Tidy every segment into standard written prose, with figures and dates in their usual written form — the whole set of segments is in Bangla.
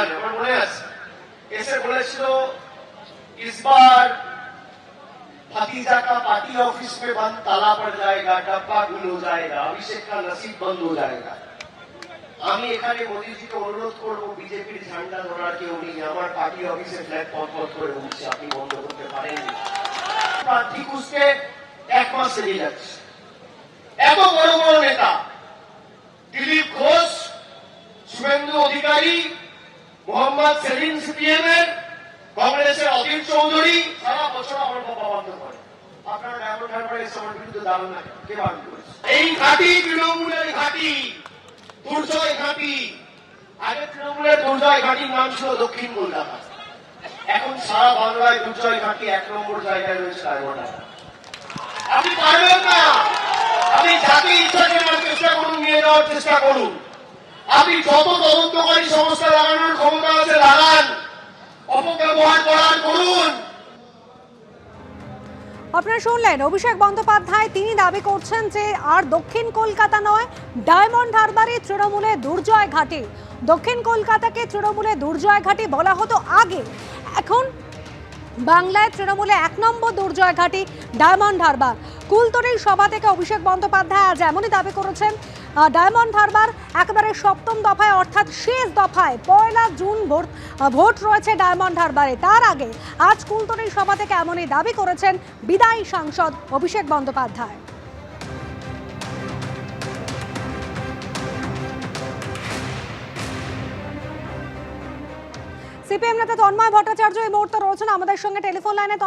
জানে, আমার মনে আছে, এসে বলেছিল इस बार भतीजा का पार्टी ऑफिस में बंद ताला पड़ जाएगा, डब्बा गुल हो जाएगा, अभिषेक का नसीब बंद हो जाएगा। আমি এখানে মোদীজিকে অনুরোধ করব, বিজেপির ঝান্ডা ধরার কেউ নেই, আমার পার্টি অফিসে ফ্ল্যাগ পথ করে উঠছে, আপনি বন্ধ করতে পারেননি। প্রার্থী খুঁজতে 1 মাস লেগে যাচ্ছে। এত বড় বড় নেতা দিলীপ ঘোষ, শুভেন্দু অধিকারী, মোহাম্মদ সেলিম সিপিএমের, কংগ্রেসের অধীর চৌধুরী সারা বছর আমার বাবা বন্ধ করে। আপনারা ডায়মন্ড হারবারে এসে আমার বিরুদ্ধে দাঁড়ান না, কে বারণ করেছে? এই ঘাঁটি তৃণমূলের ঘাঁটি, দুর্জয় ঘাঁটি। আগে তৃণমূলের দুর্জয় ঘাঁটির নাম ছিল দক্ষিণ কলকাতা, এখন সারা বাংলায় দুর্জয় ঘাঁটি 1 নম্বর জায়গায় রয়েছে ডায়মন্ড হারবার। আপনি পারবেন না, আপনি যাকে ইচ্ছা করার চেষ্টা করুন, নিয়ে যাওয়ার চেষ্টা করুন, আপনি যত তদন্তকারী সংস্থা লাগানোর ক্ষমতা আছে লাগান, অপব্যবহার করার করুন। আপনারা শুনলেন অভিষেক বন্দ্যোপাধ্যায়, তিনি দাবি করছেন যে আর দক্ষিণ কলকাতা নয়, ডায়মন্ড হারবারে তৃণমূলে দুর্জয় ঘাঁটি। দক্ষিণ কলকাতাকে তৃণমূলে দুর্জয় ঘাঁটি বলা হতো আগে, এখন বাংলায় তৃণমূলে 1 নম্বর দুর্জয় ঘাঁটি ডায়মন্ড হারবার। কুলতলির সভা থেকে অভিষেক বন্দ্যোপাধ্যায় আজ এমনই দাবি করেছেন। ডায়মন্ড হারবার একেবারে 7ম দফায়, অর্থাৎ শেষ দফায় 1 জুন ভোট রয়েছে ডায়মন্ড হারবারে। তার আগে আজ কুলতলির সভা থেকে এমনই দাবি করেছেন বিদায়ী সাংসদ অভিষেক বন্দ্যোপাধ্যায়। সিপিএম নেতা তন্ময় ভট্টাচার্য এই মুহূর্তে রয়েছেন আমাদের সঙ্গে টেলিফোন লাইনে।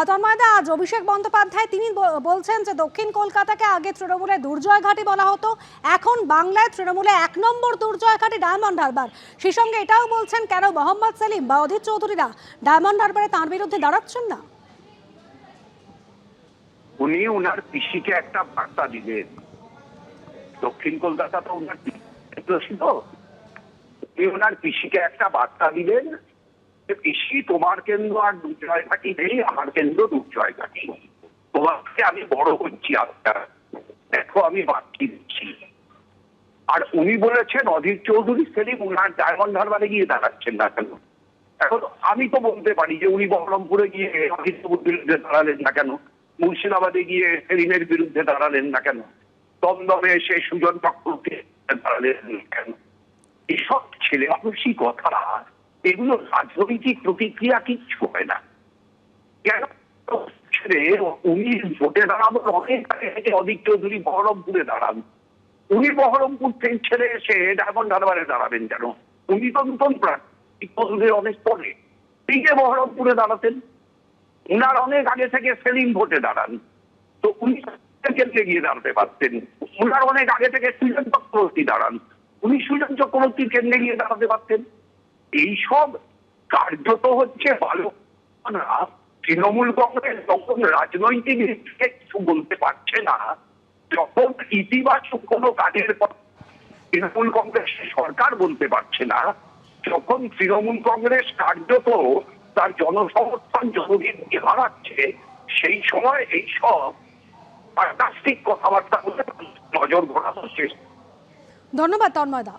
তন্ময়দা, আজ অভিষেক বন্দ্যোপাধ্যায় তিনি বলছেন যে দক্ষিণ কলকাতাকে আগে তৃণমূলে দুর্জয় ঘাঁটি বলা হতো, এখন বাংলায় তৃণমূলে 1 নম্বর দুর্জয় ঘাঁটি ডায়মন্ড হারবার। সেই সঙ্গে এটাও বলছেন কেন মোহাম্মদ সেলিম বা অধীর চৌধুরীরা ডায়মন্ড হারবারে তাঁর বিরুদ্ধে দাঁড়াচ্ছেন না। উনি ওনার পিসিকে একটা বার্তা দিলেন, দক্ষিণ কলকাতা তো ওনার ছিল, ওনার পিসিকে একটা বার্তা দিলেন যে পিসি তোমার কেন্দ্র আর দুর্জয় ঘাঁটি নেই, আমার কেন্দ্র দুর্জয় ঘাঁটি, তোমাকে আমি বড় হচ্ছি, আপনার দেখো আমি বাড়তি দিচ্ছি। আর উনি বলেছেন অধীর চৌধুরী সেলিম ওনার ডায়মন্ড হারবারে গিয়ে দাঁড়াচ্ছেন না কেন। এখন আমি তো বলতে পারি যে উনি বহরমপুরে গিয়ে অধীর চৌধুরীর বিরুদ্ধে দাঁড়ালেন না কেন, মুর্শিদাবাদে গিয়ে সেলিমের বিরুদ্ধে দাঁড়ালেন না কেন, দমদমে এসে সুজন চক্রবর্তী দাঁড়ালেন না কেন। এসব ছেলে মানুষই কথা, এগুলো রাজনৈতিক প্রতিক্রিয়া কিচ্ছু হয় না। কেন উনি ভোটে দাঁড়ানোর অনেক আগে থেকে অধীর চৌধুরী বহরমপুরে দাঁড়ান, উনি বহরমপুর থেকে ছেড়ে এসে ডায়মন্ড হারবারে দাঁড়াবেন কেন? উনি তো নতুন প্রার্থী, অনেক পরে তিনি বহরমপুরে দাঁড়াতেন, উনার অনেক আগে থেকে সেলিম ভোটে দাঁড়ান, তো উনি কেন্দ্রে গিয়ে দাঁড়াতে পারতেন। উনার অনেক আগে থেকে সুজন চক্রবর্তী দাঁড়ান, উনি সুজন চক্রবর্তীর কেন্দ্রে গিয়ে দাঁড়াতে পারতেন। এইসব কার্যত হচ্ছে ভালো না। তৃণমূল কংগ্রেস যখন রাজনৈতিক কিছু বলতে পারছে না, যখন ইতিবাচক কোনো কাজের তৃণমূল কংগ্রেস সরকার বলতে পারছে না, যখন তৃণমূল কংগ্রেস কার্যত তার জনসমর্থন জনগণকে হারাচ্ছে, সেই সময় এইসব আকাশিক কথাবার্তা বলে নজর ঘোরানো হচ্ছে। ধন্যবাদ তন্ময়দা।